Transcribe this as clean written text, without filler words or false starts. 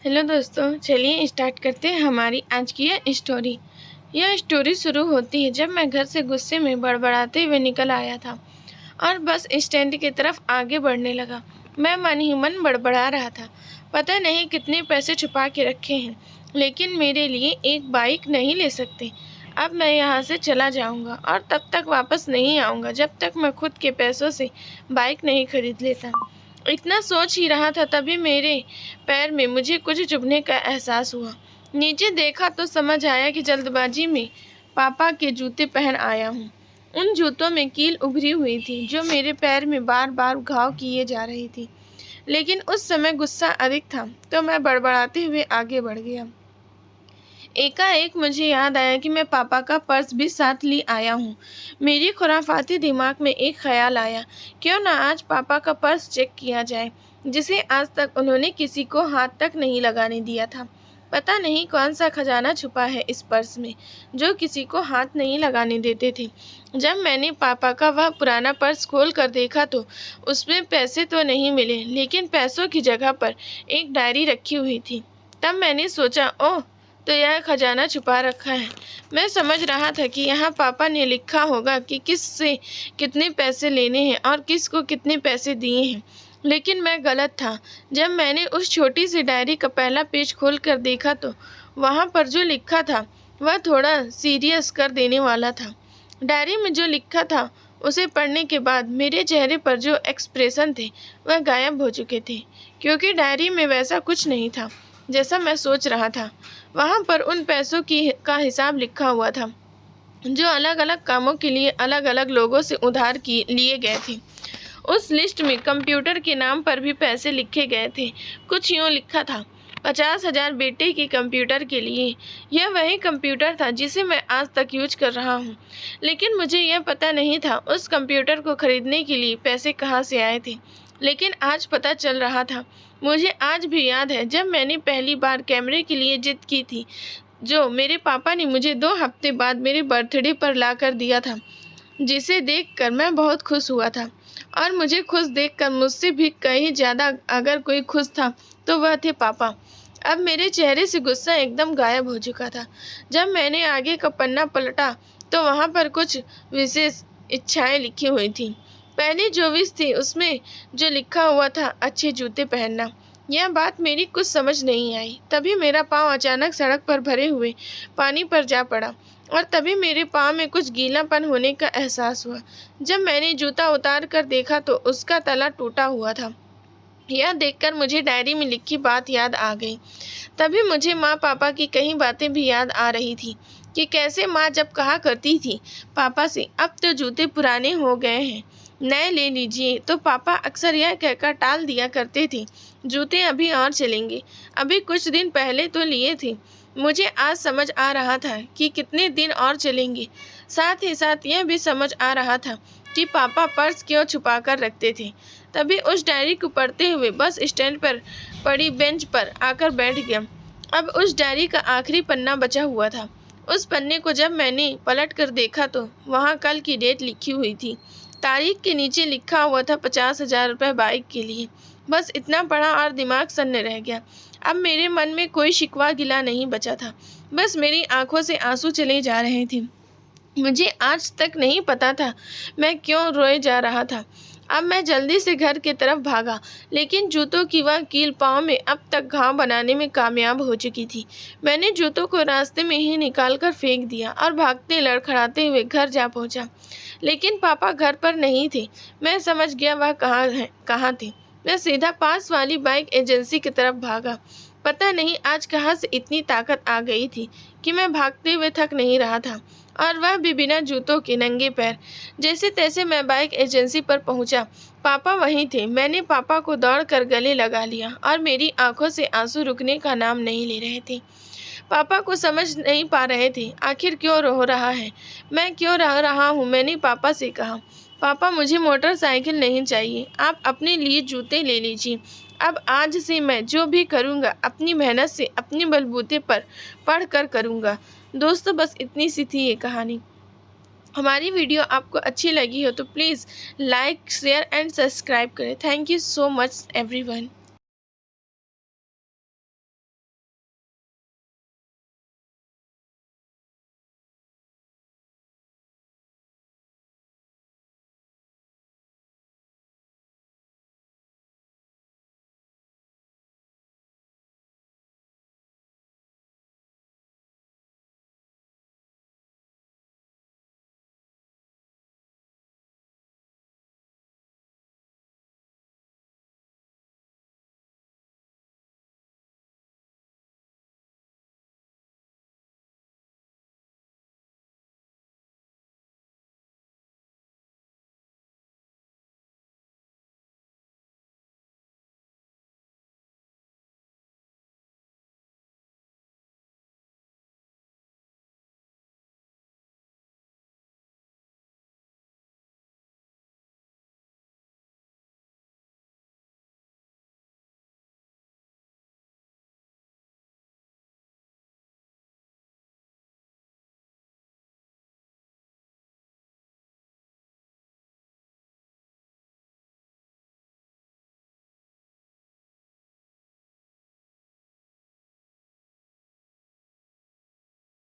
Hello दोस्तों, चलिए start करते हैं हमारी आज की यह स्टोरी। यह स्टोरी शुरू होती है जब मैं घर से गुस्से में बड़बड़ाते हुए निकल आया था और बस स्टैंड की तरफ आगे बढ़ने लगा। मैं मन ही मन बड़बड़ा रहा था, पता नहीं कितने पैसे छुपा के रखे हैं, लेकिन मेरे लिए एक बाइक नहीं ले सकते। अब मैं यहाँ से चला जाऊँगा और तब तक वापस नहीं आऊँगा जब तक मैं खुद के पैसों से बाइक नहीं खरीद लेता। इतना सोच ही रहा था तभी मेरे पैर में मुझे कुछ चुभने का एहसास हुआ। नीचे देखा तो समझ आया कि जल्दबाजी में पापा के जूते पहन आया हूँ। उन जूतों में कील उभरी हुई थी जो मेरे पैर में बार बार घाव किए जा रही थी, लेकिन उस समय गुस्सा अधिक था तो मैं बड़बड़ाते हुए आगे बढ़ गया। एकाएक मुझे याद आया कि मैं पापा का पर्स भी साथ ले आया हूँ। मेरी खुराफाती दिमाग में एक ख्याल आया, क्यों ना आज पापा का पर्स चेक किया जाए, जिसे आज तक उन्होंने किसी को हाथ तक नहीं लगाने दिया था। पता नहीं कौन सा खजाना छुपा है इस पर्स में जो किसी को हाथ नहीं लगाने देते थे। जब मैंने पापा का वह पुराना पर्स खोल कर देखा तो उसमें पैसे तो नहीं मिले, लेकिन पैसों की जगह पर एक डायरी रखी हुई थी। तब मैंने सोचा, ओह, तो यह खजाना छुपा रखा है। मैं समझ रहा था कि यहाँ पापा ने लिखा होगा कि किस से कितने पैसे लेने हैं और किस को कितने पैसे दिए हैं, लेकिन मैं गलत था। जब मैंने उस छोटी सी डायरी का पहला पेज खोल कर देखा तो वहाँ पर जो लिखा था वह थोड़ा सीरियस कर देने वाला था। डायरी में जो लिखा था उसे पढ़ने के बाद मेरे चेहरे पर जो एक्सप्रेशन थे वह गायब हो चुके थे, क्योंकि डायरी में वैसा कुछ नहीं था जैसा मैं सोच रहा था। वहाँ पर उन पैसों का हिसाब लिखा हुआ था जो अलग अलग कामों के लिए अलग अलग लोगों से उधार लिए गए थे। उस लिस्ट में कंप्यूटर के नाम पर भी पैसे लिखे गए थे। कुछ यूँ लिखा था, 50,000 बेटे के कंप्यूटर के लिए। यह वही कंप्यूटर था जिसे मैं आज तक यूज कर रहा हूँ, लेकिन मुझे यह पता नहीं था उस कंप्यूटर को खरीदने के लिए पैसे कहाँ से आए थे। लेकिन आज पता चल रहा था। मुझे आज भी याद है जब मैंने पहली बार कैमरे के लिए जिद की थी, जो मेरे पापा ने मुझे 2 हफ्ते बाद मेरे बर्थडे पर ला कर दिया था, जिसे देखकर मैं बहुत खुश हुआ था। और मुझे खुश देखकर मुझसे भी कहीं ज़्यादा अगर कोई खुश था तो वह थे पापा। अब मेरे चेहरे से गुस्सा एकदम गायब हो चुका था। जब मैंने आगे का पन्ना पलटा तो वहाँ पर कुछ विशेष इच्छाएं लिखी हुई थी। पहली जो विश थी उसमें जो लिखा हुआ था, अच्छे जूते पहनना। यह बात मेरी कुछ समझ नहीं आई। तभी मेरा पाँव अचानक सड़क पर भरे हुए पानी पर जा पड़ा और तभी मेरे पाँव में कुछ गीलापन होने का एहसास हुआ। जब मैंने जूता उतार कर देखा तो उसका तला टूटा हुआ था। यह देखकर मुझे डायरी में लिखी बात याद आ गई। तभी मुझे माँ पापा की कई बातें भी याद आ रही थी कि कैसे माँ जब कहा करती थी पापा से, अब तो जूते पुराने हो गए हैं, नए ले लीजिए, तो पापा अक्सर यह कहकर टाल दिया करते थे, जूते अभी और चलेंगे, अभी कुछ दिन पहले तो लिए थे। मुझे आज समझ आ रहा था कि कितने दिन और चलेंगे। साथ ही साथ यह भी समझ आ रहा था कि पापा पर्स क्यों छुपा कर रखते थे। तभी उस डायरी को पढ़ते हुए बस स्टैंड पर पड़ी बेंच पर आकर बैठ गया। अब उस डायरी का आखिरी पन्ना बचा हुआ था। उस पन्ने को जब मैंने पलट कर देखा तो वहाँ कल की डेट लिखी हुई थी। तारीख के नीचे लिखा हुआ था 50,000 रुपये बाइक के लिए। बस इतना पढ़ा और दिमाग सन्न रह गया। अब मेरे मन में कोई शिकवा गिला नहीं बचा था, बस मेरी आंखों से आंसू चले जा रहे थे। मुझे आज तक नहीं पता था मैं क्यों रोए जा रहा था। अब मैं जल्दी से घर की तरफ भागा, लेकिन जूतों की वह कील पाँव में अब तक घाव बनाने में कामयाब हो चुकी थी। मैंने जूतों को रास्ते में ही निकाल कर फेंक दिया और भागते लड़खड़ाते हुए घर जा पहुंचा। लेकिन पापा घर पर नहीं थे। मैं समझ गया वह कहाँ थे। मैं सीधा पास वाली बाइक एजेंसी की तरफ भागा। पता नहीं आज कहाँ से इतनी ताकत आ गई थी कि मैं भागते हुए थक नहीं रहा था, और वह भी बिना जूतों के नंगे पैर। जैसे तैसे मैं बाइक एजेंसी पर पहुंचा। पापा वहीं थे। मैंने पापा को दौड़कर गले लगा लिया और मेरी आंखों से आंसू रुकने का नाम नहीं ले रहे थे। पापा को समझ नहीं पा रहे थे आखिर क्यों रो रहा है, मैं क्यों रह रहा हूँ। मैंने पापा से कहा, पापा मुझे मोटरसाइकिल नहीं चाहिए, आप अपने लिए जूते ले लीजिए। अब आज से मैं जो भी करूँगा अपनी मेहनत से अपने बलबूते पर पढ़ कर करूँगा। दोस्तों, बस इतनी सी थी ये कहानी। हमारी वीडियो आपको अच्छी लगी हो तो please like, share and subscribe करें। Thank you so much everyone.